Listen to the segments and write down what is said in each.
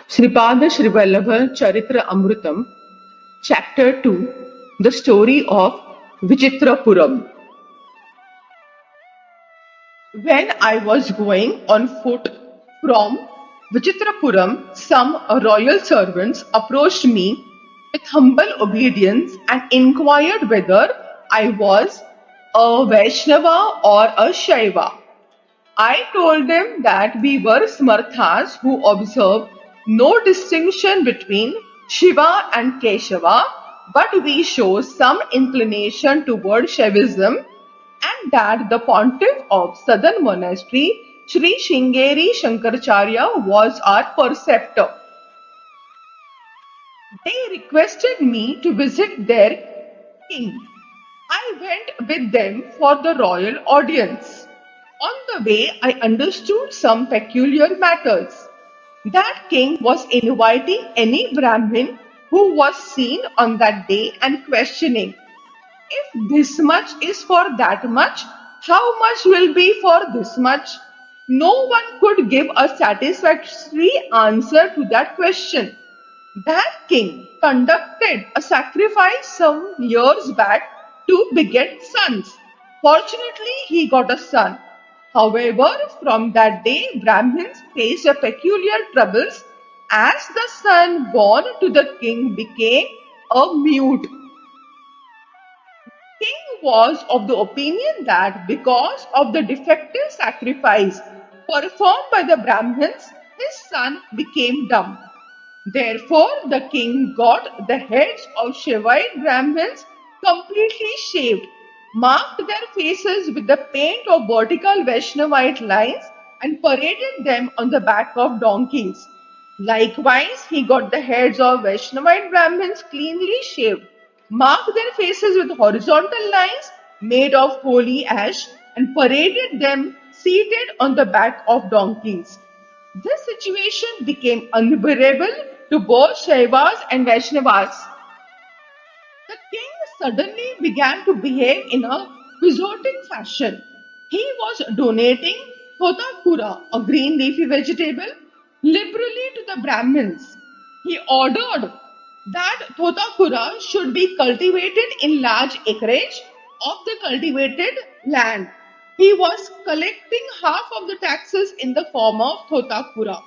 Sripada Srivallabha Charitra Amrutam, Chapter 2, The Story of Vichitrapuram. When I was going on foot from Vichitrapuram, some royal servants approached me with humble obedience and inquired whether I was a Vaishnava or a Shaiva. I told them that we were Smarthas who observe no distinction between Shiva and Keshava, but we show some inclination toward Shaivism, and that the pontiff of southern monastery, Sri Shringeri Shankaracharya, was our preceptor. They requested me to visit their king. I went with them for the royal audience. On the way, I understood some peculiar matters. That king was inviting any Brahmin who was seen on that day and questioning, if this much is for that much, how much will be for this much? No one could give a satisfactory answer to that question. That king conducted a sacrifice some years back to beget sons. Fortunately, he got a son. However, from that day, Brahmins faced a peculiar troubles as the son born to the king became a mute. King was of the opinion that because of the defective sacrifice performed by the Brahmins, his son became dumb. Therefore, the king got the heads of Shaivite Brahmins completely shaved, marked their faces with the paint of vertical Vaishnavite lines, and paraded them on the back of donkeys. Likewise, he got the heads of Vaishnavite Brahmins cleanly shaved, marked their faces with horizontal lines made of holy ash, and paraded them seated on the back of donkeys. This situation became unbearable to both Shaivas and Vaishnavas. The king suddenly began to behave in a quixotic fashion. He was donating thotakura, a green leafy vegetable, liberally to the Brahmins. He ordered that thotakura should be cultivated in large acreage of the cultivated land. He was collecting half of the taxes in the form of thotakura.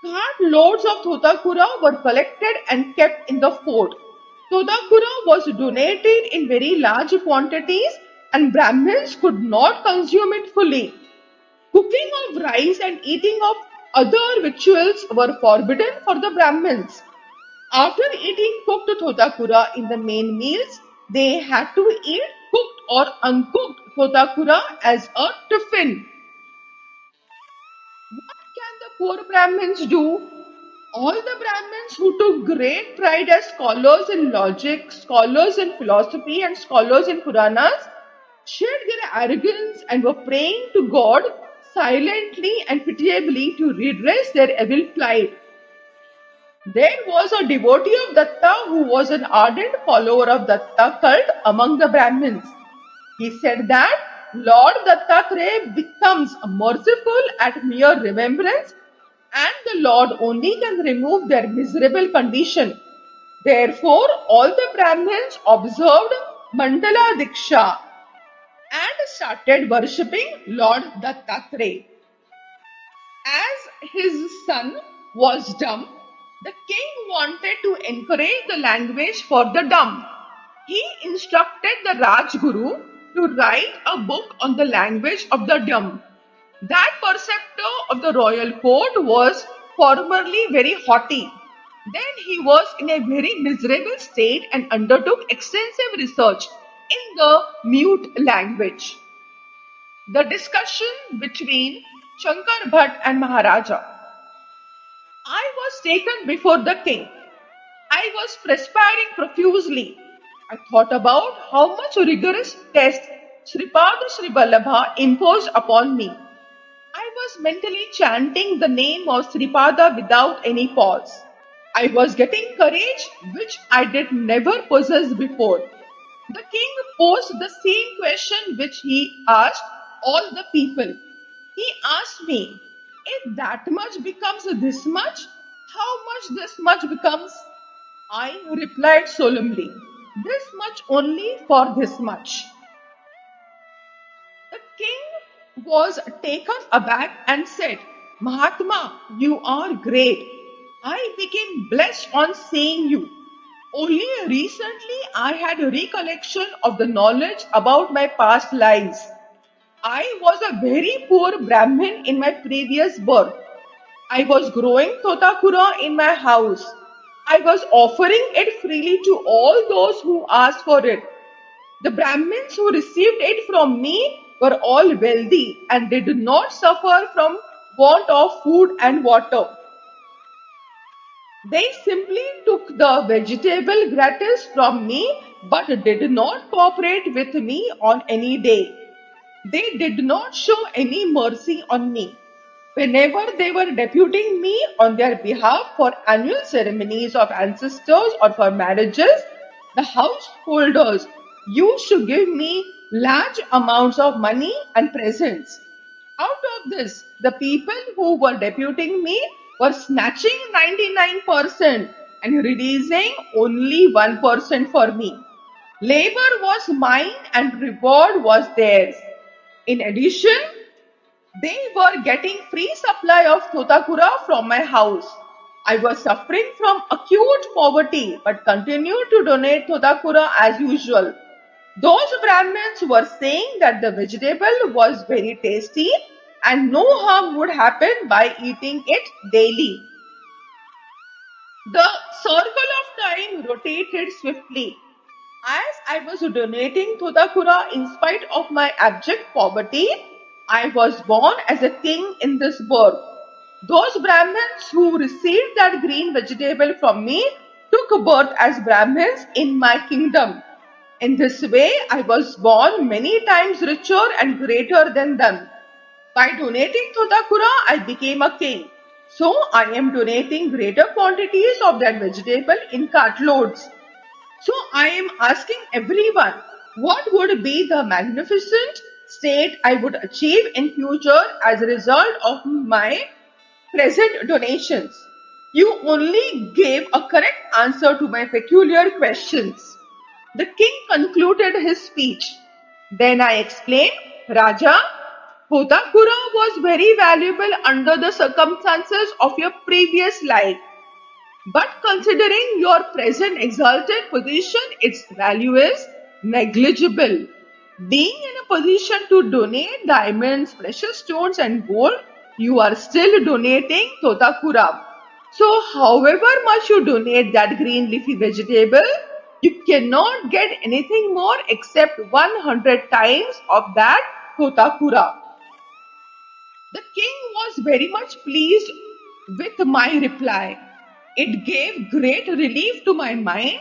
Cart loads of thotakura were collected and kept in the fort. Thotakura was donated in very large quantities and Brahmins could not consume it fully. Cooking of rice and eating of other victuals were forbidden for the Brahmins. After eating cooked thotakura in the main meals, they had to eat cooked or uncooked thotakura as a tiffin. What can the poor Brahmins do? All the Brahmins who took great pride as scholars in logic, scholars in philosophy, and scholars in Puranas shed their arrogance and were praying to God silently and pitiably to redress their evil plight. There was a devotee of Datta who was an ardent follower of Datta cult among the Brahmins. He said that Lord Dattatreya becomes merciful at mere remembrance and the Lord only can remove their miserable condition. Therefore, all the Brahmins observed Mandala Diksha and started worshipping Lord Dattatreya. As his son was dumb, the king wanted to encourage the language for the dumb. He instructed the Rajguru to write a book on the language of the dumb. That preceptor of the royal court was formerly very haughty. Then he was in a very miserable state and undertook extensive research in the mute language. The discussion between Shankar Bhatt and Maharaja. I was taken before the king. I was perspiring profusely. I thought about how much rigorous test Sripada Srivallabha imposed upon me. I was mentally chanting the name of Sripada without any pause. I was getting courage which I did never possess before. The king posed the same question which he asked all the people. He asked me, if that much becomes this much, How much this much becomes? I replied solemnly, this much only for this much. The king was taken aback and said, Mahatma, you are great. I became blessed on seeing you. Only recently I had a recollection of the knowledge about my past lives. I was a very poor Brahmin in my previous birth. I was growing Totakura in my house. I was offering it freely to all those who asked for it. The Brahmins who received it from me were all wealthy and they did not suffer from want of food and water. They simply took the vegetable gratis from me but did not cooperate with me on any day. They did not show any mercy on me. Whenever they were deputing me on their behalf for annual ceremonies of ancestors or for marriages, the householders used to give me large amounts of money and presents. Out of this, the people who were deputing me were snatching 99% and releasing only 1% for me. Labor was mine and reward was theirs. In addition, they were getting free supply of Thotakura from my house. I was suffering from acute poverty but continued to donate Thotakura as usual. Those Brahmins were saying that the vegetable was very tasty and no harm would happen by eating it daily. The circle of time rotated swiftly. As I was donating Thodakura in spite of my abject poverty, I was born as a king in this birth. Those Brahmins who received that green vegetable from me took birth as Brahmins in my kingdom. In this way, I was born many times richer and greater than them. By donating Thodakura, I became a king. So I am donating greater quantities of that vegetable in cartloads. So I am asking everyone, what would be the magnificent state I would achieve in future as a result of my present donations? You only gave a correct answer to my peculiar questions. The king concluded his speech. Then I explained, Raja, Hotakura was very valuable under the circumstances of your previous life. But considering your present exalted position, its value is negligible. Being in a position to donate diamonds, precious stones, and gold, you are still donating Totakura. So, however much you donate that green leafy vegetable, you cannot get anything more except 100 times of that Totakura. The king was very much pleased with my reply. It gave great relief to my mind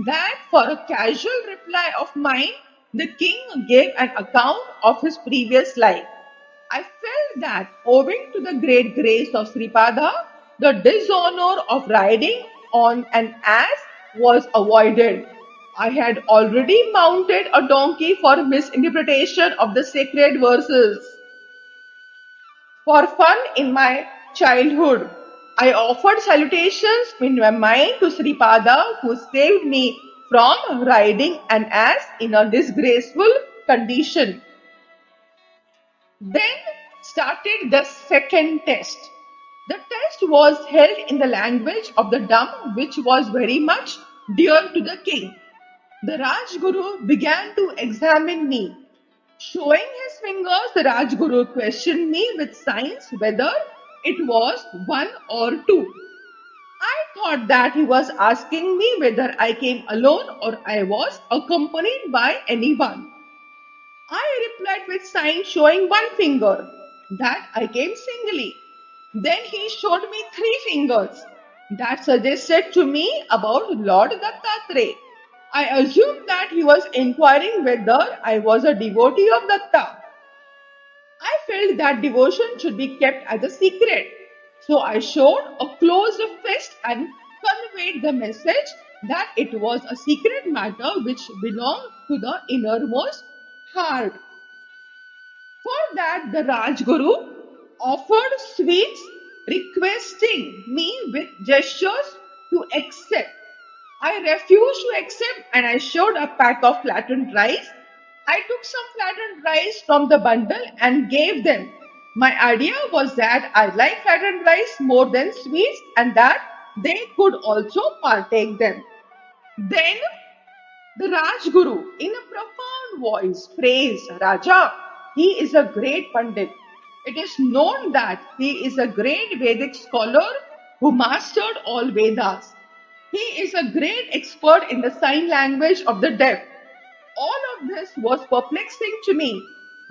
that for a casual reply of mine, the king gave an account of his previous life. I felt that owing to the great grace of Sripada, the dishonor of riding on an ass was avoided. I had already mounted a donkey for misinterpretation of the sacred verses. For fun in my childhood, I offered salutations in my mind to Sripada who saved me from riding an ass in a disgraceful condition. Then started the second test. The test was held in the language of the dumb, which was very much dear to the king. The Rajguru began to examine me. Showing his fingers, the Rajguru questioned me with signs whether it was one or two. I thought that he was asking me whether I came alone or I was accompanied by anyone. I replied with signs showing one finger that I came singly. Then he showed me three fingers that suggested to me about Lord Dattatreya. I assumed that he was inquiring whether I was a devotee of Datta. I felt that devotion should be kept as a secret. So I showed a closed fist and conveyed the message that it was a secret matter which belonged to the innermost heart. For that, the Rajguru offered sweets requesting me with gestures to accept. I refused to accept and I showed a pack of flattened rice. I took some flattened rice from the bundle and gave them. My idea was that I like flattened rice more than sweets and that they could also partake them. Then the Rajguru, in a profound voice, praised Raja. He is a great Pandit. It is known that he is a great Vedic scholar who mastered all Vedas. He is a great expert in the sign language of the deaf. All of this was perplexing to me.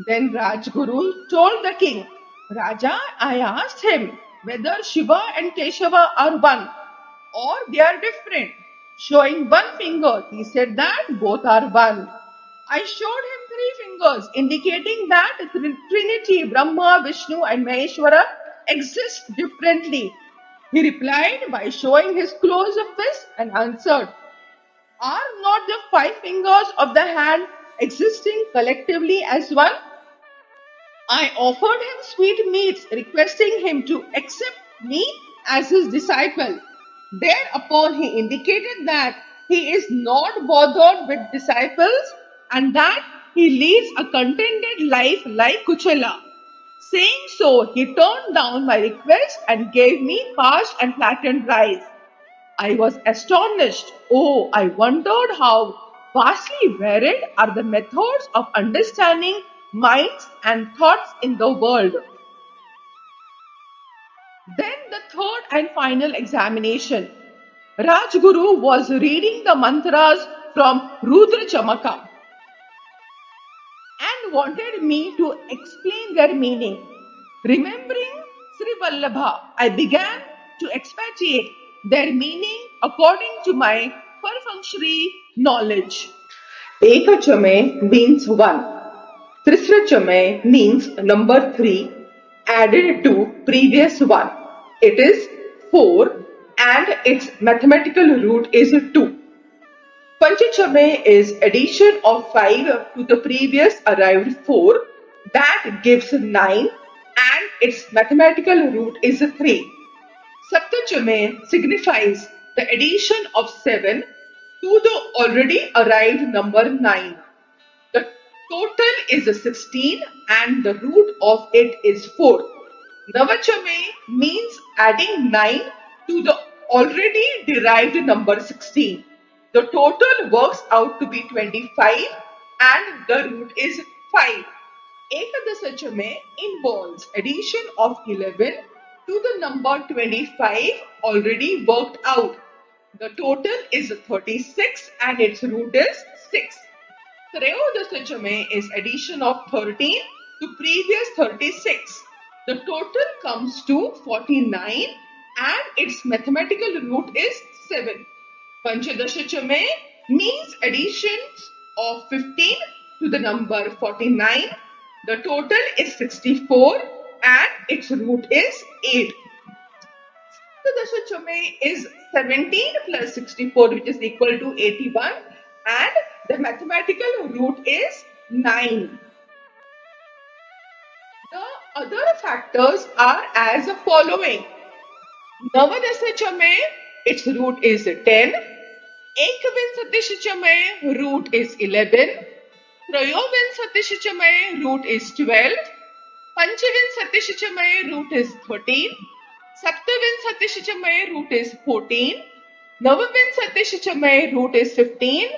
Then Rajguru told the king, Raja, I asked him whether Shiva and Keshava are one or they are different. Showing one finger, he said that both are one. I showed him three fingers, indicating that the Trinity, Brahma, Vishnu, and Maheshwara exist differently. He replied by showing his closed fist and answered, are not the five fingers of the hand existing collectively as one? I offered him sweet meats, requesting him to accept me as his disciple. Thereupon he indicated that he is not bothered with disciples and that he leads a contented life like Kuchala. Saying so, he turned down my request and gave me parched and flattened rice. I was astonished. Oh, I wondered how vastly varied are the methods of understanding minds and thoughts in the world. Then the third and final examination. Rajguru was reading the mantras from Rudra Chamaka and wanted me to explain their meaning. Remembering Sri Vallabha, I began to expatiate their meaning according to my perfunctory knowledge. Ekachame means one. Trisrachame means number three added to previous one. It is 4 and its mathematical root is 2. Panchachame is addition of 5 to the previous arrived 4 that gives 9 and its mathematical root is 3. Saptachame signifies the addition of 7 to the already arrived number 9. The total is 16 and the root of it is 4. Navachame means adding 9 to the already derived number 16. The total works out to be 25 and the root is 5. Ekadasachame involves addition of 11 to the number 25 already worked out. The total is 36 and its root is 6. Trayodasachame is addition of 13 to previous 36. The total comes to 49 and its mathematical root is 7. Panchadashachame means additions of 15 to the number 49. The total is 64 and its root is 8. Saptadashachame is 17 plus 64 which is equal to 81 and the mathematical root is 9. The other factors are as following. Navadasachame, its root is 10. Ekvinsatishachame, root is 11. Trayovinsatishachame, root is 12. Panchavinsatishachame, root is 13. Saptavinsatishachame, root is 14. Navavinsatishachame, root is 15.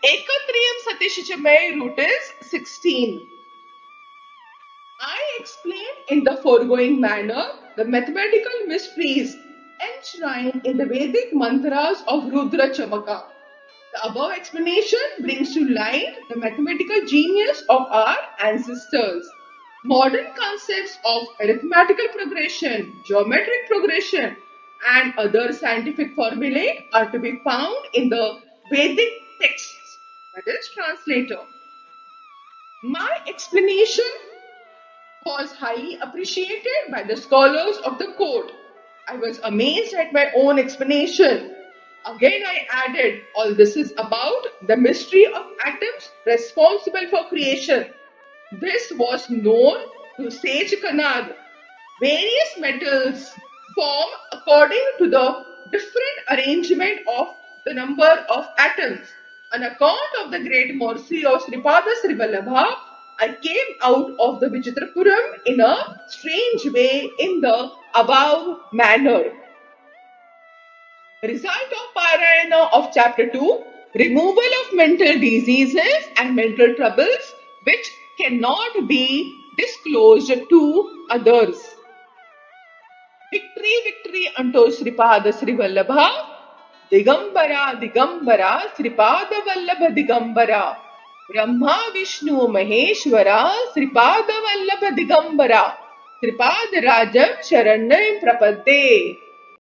Ekatriyam Satishachame, root is 16. I explained in the foregoing manner the mathematical mysteries enshrined in the Vedic mantras of Rudra Chamaka. The above explanation brings to light the mathematical genius of our ancestors. Modern concepts of arithmetical progression, geometric progression, and other scientific formulae are to be found in the Vedic texts, that is, translator. My explanation was highly appreciated by the scholars of the court. I was amazed at my own explanation. Again, I added, all this is about the mystery of atoms responsible for creation. This was known to Sage Kanad. Various metals form according to the different arrangement of the number of atoms. On account of the great mercy of Sripada Srivallabha, I came out of the Vichitrapuram in a strange way in the above manner. Result of Parayana of chapter 2: removal of mental diseases and mental troubles which cannot be disclosed to others. Victory, victory unto Sripada Srivallabha, Digambara, Digambara, Sripada Vallabha Digambara, Brahma Vishnu Maheshwara, Sripada Vallabha Digambara, Sripad Rajam Sharanam Prapadde.